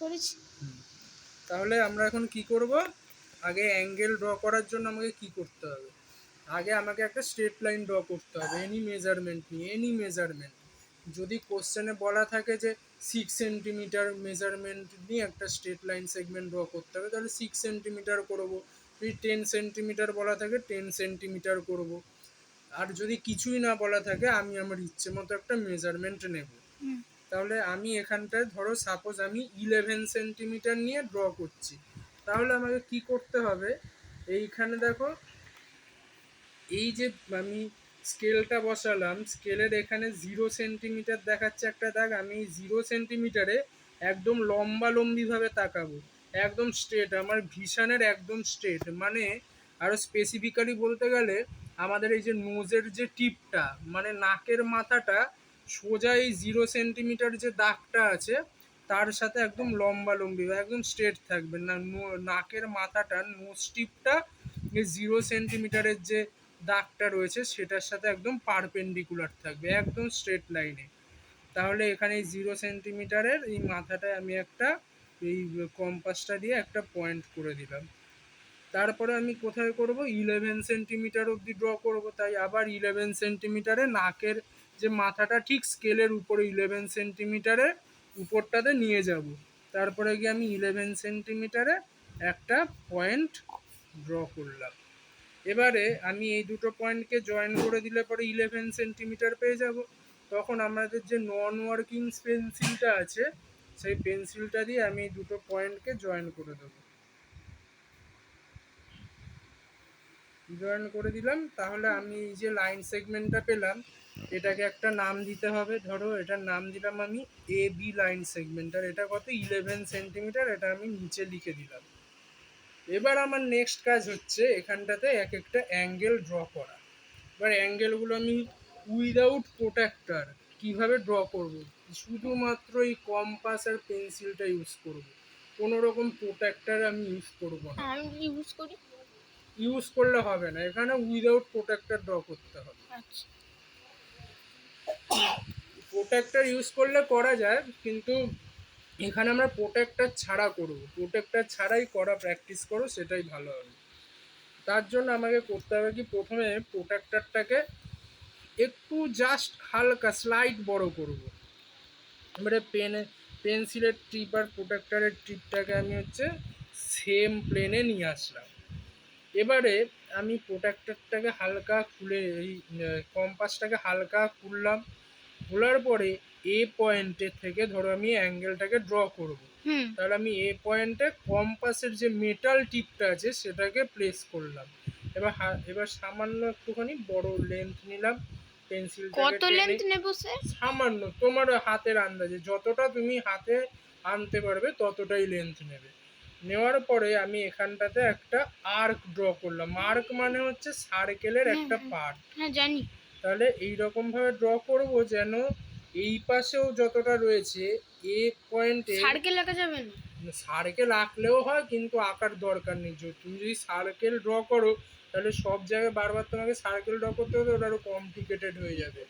করেছি। তাহলে আমরা এখন কি করব, আগে অ্যাঙ্গেল ড্র করার জন্য আমাকে কি করতে হবে, আগে আমাকে একটা স্ট্রেট লাইন ড্র করতে হবে এনি মেজারমেন্ট নিয়ে। এনি মেজারমেন্ট যদি কোশ্চেনে বলা থাকে যে 6 সেন্টিমিটার মেজারমেন্ট নিয়ে একটা স্ট্রেট লাইন সেগমেন্ট ড্র করতে হবে, তাহলে 6 সেন্টিমিটার করবো। যদি 10 সেন্টিমিটার বলা থাকে 10 সেন্টিমিটার করব। আর যদি কিছুই না বলা থাকে আমি আমার ইচ্ছে মতো একটা মেজারমেন্ট নেব। তাহলে আমি এখানটায় ধরো সাপোজ আমি 11 সেন্টিমিটার নিয়ে ড্র করছি। তাহলে আমাকে কি করতে হবে, এইখানে দেখো এই যে আমি স্কেলটা বসালাম, স্কেলের এখানে 0 সেন্টিমিটার দেখাচ্ছে একটা দাগ, আমি 0 সেন্টিমিটারে একদম লম্বালম্বিভাবে তাকাবো, একদম স্ট্রেট, আমার ভিশনের একদম স্ট্রেট। মানে আরও স্পেসিফিক্যালি বলতে গেলে আমাদের এই যে নোজের যে টিপটা মানে নাকের মাথাটা সোজা এই 0 সেন্টিমিটার যে দাগটা আছে তার সাথে একদম লম্বালম্বি বা একদম স্ট্রেট থাকবে না, নাকের মাথাটা নোজ টিপটা এই 0 সেন্টিমিটারের যে দাগটা রয়েছে সেটার সাথে একদম পারপেন্ডিকুলার থাকবে, একদম স্ট্রেট লাইনে। তাহলে এখানে এই 0 সেন্টিমিটারের এই মাথাটায় আমি একটা এই কম্পাসটা দিয়ে একটা পয়েন্ট করে দিলাম। তারপরে আমি কোথায় করব, 11 সেন্টিমিটার অবধি ড্র করব। তাই আবার 11 সেন্টিমিটারে নাকের যে মাথাটা ঠিক স্কেলের উপরে 11 সেন্টিমিটারে উপরটাতে নিয়ে যাব। তারপরে গিয়ে আমি 11 সেন্টিমিটারে একটা পয়েন্ট ড্র করলাম। এবারে আমি এই দুটো পয়েন্টকে জয়েন করে দিলে পরে 11 সেন্টিমিটার পেয়ে যাব। তখন আমাদের যে নন ওয়ার্কিং পেন্সিলটা আছে সেই পেন্সিলটা দিয়ে আমি এই দুটো পয়েন্টকে জয়েন করে দেবো। জয়েন করে দিলাম। তাহলে আমি এই যে লাইন সেগমেন্টটা পেলাম এটাকে একটা নাম দিতে হবে। ধরো এটার নাম দিলাম আমি এ বি লাইন সেগমেন্ট। আর এটা কত 11 সেন্টিমিটার, এটা আমি নিচে লিখে দিলাম। এবার আমার নেক্সট কাজ হচ্ছে এখানটাতে এক একটা অ্যাঙ্গেল ড্র করা। এবার অ্যাঙ্গেলগুলো আমি উইদাউট প্রোট্রাক্টর কিভাবে ড্র করব, শুধুমাত্র এই কম্পাস আর পেন্সিলটা ইউজ করব, কোনো রকম প্রোট্রাক্টর আমি ইউজ করব না। আমি ইউজ করি। ইউজ করলে হবে না, এখানে উইদাউট প্রোটেক্টর ড্র করতে হবে। আচ্ছা। প্রোটেক্টর ইউজ করলে করা যায়, কিন্তু এখানে আমরা প্রোটেক্টর ছাড়া করব, প্রোটেক্টর ছাড়াই করা প্র্যাকটিস করো, সেটাই ভালো হবে। তার জন্য আমাকে করতে হবে কি, প্রথমে প্রোটেক্টরটাকে একটু জাস্ট হালকা স্লাইড বড় করব। এবারে পেন্সিলের টিপ আর প্রোটেক্টরের টিপটাকে আমি হচ্ছে সেম প্লেনে নিয়ে আসলাম। এবারে আমি প্রোট্রাক্টরটাকে হালকা খুলে এই কম্পাসটাকে হালকা খুললাম। খোলার পরে এ পয়েন্টের থেকে ধরো আমি অ্যাঙ্গেলটাকে ড্র করব। তাহলে আমি এ পয়েন্টে কম্পাসের যে মেটাল টিপটা আছে সেটাকে প্লেস করলাম। এবার সামান্য একটুখানি বড় লেন্থ নিলাম, পেন্সিলটাকে কত লেন্থ নেব স্যার? সামান্য তোমার হাতের আন্দাজে যতটা তুমি হাতে আনতে পারবে ততটাই লেন্থ নেবে। নেওয়ার পরে আমি এখানটাতে একটা আর্ক ড্র করলাম। আর্ক মানে হচ্ছে সার্কেলের একটা পার্ট। হ্যাঁ জানি। তাহলে এইরকম ভাবে ড্র করব যেন এই পাশেও যতটা রয়েছে এ পয়েন্টে সার্কেল আঁকা যাবে না? সার্কেল আঁকলেও হয়, কিন্তু আঁকার দরকার নেই। তুমি যদি সার্কেল ড্র করো তাহলে সব জায়গায় বারবার তোমাকে সার্কেল ড্র করতে হলে ওটা আরো কমপ্লিকেটেড হয়ে যাবে।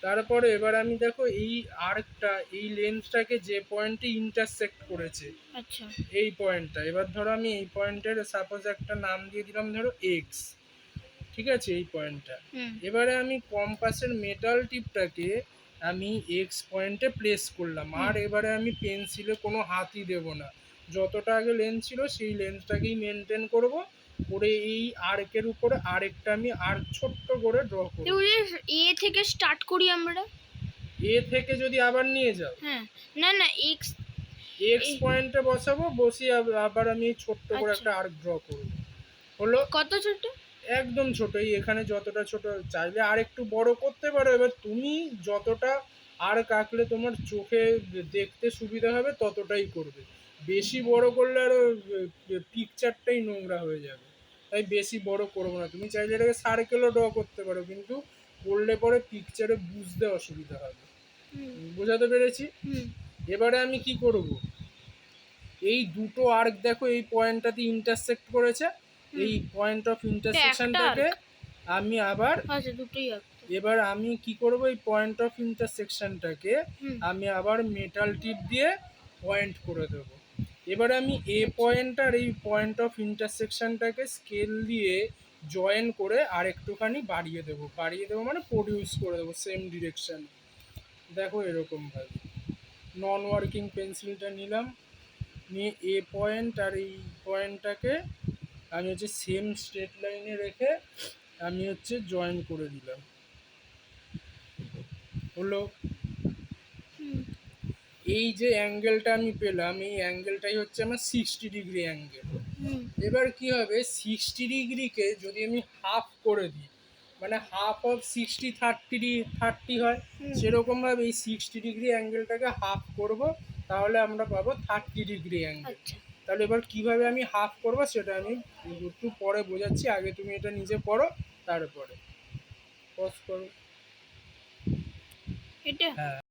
তারপরে এবার আমি দেখো এই আর্কটা এই লেন্সটাকে যে পয়েন্টে ইন্টারসেক্ট করেছে, আচ্ছা, এই পয়েন্টটা, এবার ধরো আমি এই পয়েন্টের সাপোজ একটা নাম দিয়ে দিলাম ধরো এক্স, ঠিক আছে এই পয়েন্টটা। এবারে আমি কম্পাসের মেটাল টিপটাকে আমি এক্স পয়েন্টে প্লেস করলাম। আর এবারে আমি পেন্সিলে কোনো হাতই দেব না, যতটা আগে লেন্স ছিল সেই লেন্সটাকেই মেনটেন করব করে এই আর্কের উপরে আরেকটা আমি আর্ক ছোট্ট করে ড্র করব। এ থেকে স্টার্ট করি আমরা। এ থেকে যদি আবার নিয়ে যাও, হ্যাঁ, না না এক্স পয়েন্টে বসাবো, বসিয়ে আবার আমি ছোট্ট করে একটা আর্ক ড্র করব। হলো কত ছোট? একদম ছোট, এই এখানে যতটা ছোট, চাইলে আর একটু বড় করতে পারো। এবার তুমি যতটা আর্ক আঁকলে তোমার চোখে দেখতে সুবিধা হবে ততটাই করবে। বেশি বড় করলে আরো পিকচারটাই নোংরা হয়ে যাবে, তাই বেশি বড় করবো না। তুমি চাইলে এটাকে সার্কেলও ড্র করতে পারো, কিন্তু করলে পরে পিকচারে বুঝতে অসুবিধা হবে। বোঝাতে পেরেছি? এবারে আমি কি করব, এই দুটো আর্ক দেখো এই পয়েন্টটাতে ইন্টারসেক্ট করেছে, এই পয়েন্ট অফ ইন্টারসেকশনটাকে আমি আবার এবার আমি কি করব, এই পয়েন্ট অফ ইন্টারসেকশনটাকে হুম আমি আবার মেটাল টিপ দিয়ে পয়েন্ট করে দেব। এবার আমি এ পয়েন্ট আর এই পয়েন্ট অফ ইন্টারসেকশনটাকে স্কেল দিয়ে জয়েন করে আর একটুখানি বাড়িয়ে দেবো মানে প্রডিউস করে দেবো সেম ডিরেকশন। দেখো এরকমভাবে নন ওয়ার্কিং পেন্সিলটা নিলাম, নিয়ে এ পয়েন্ট আর এই পয়েন্টটাকে আমি হচ্ছে সেম স্ট্রেট লাইনে রেখে আমি হচ্ছে জয়েন করে দিলাম। হলো। হুম এই যে অ্যাঙ্গেলটা আমি পেলাম, এই অ্যাঙ্গেলটাই হচ্ছে আমার 60 ডিগ্রি অ্যাঙ্গেল। হুম এবার কি হবে, 60 ডিগ্রিকে যদি আমি হাফ করে দিই, মানে হাফ অফ 60 30 হয়, হুম। সেরকমভাবে এই 60 ডিগ্রি অ্যাঙ্গেলটাকে হাফ করব, তাহলে আমরা পাবো 30 ডিগ্রি অ্যাঙ্গেল। আচ্ছা তাহলে এবার কিভাবে আমি হাফ করব সেটা আমি একটু পরে বোঝাচ্ছি, আগে তুমি এটা নিজে পড়ো, তারপরে পজ করো। এটা হ্যাঁ।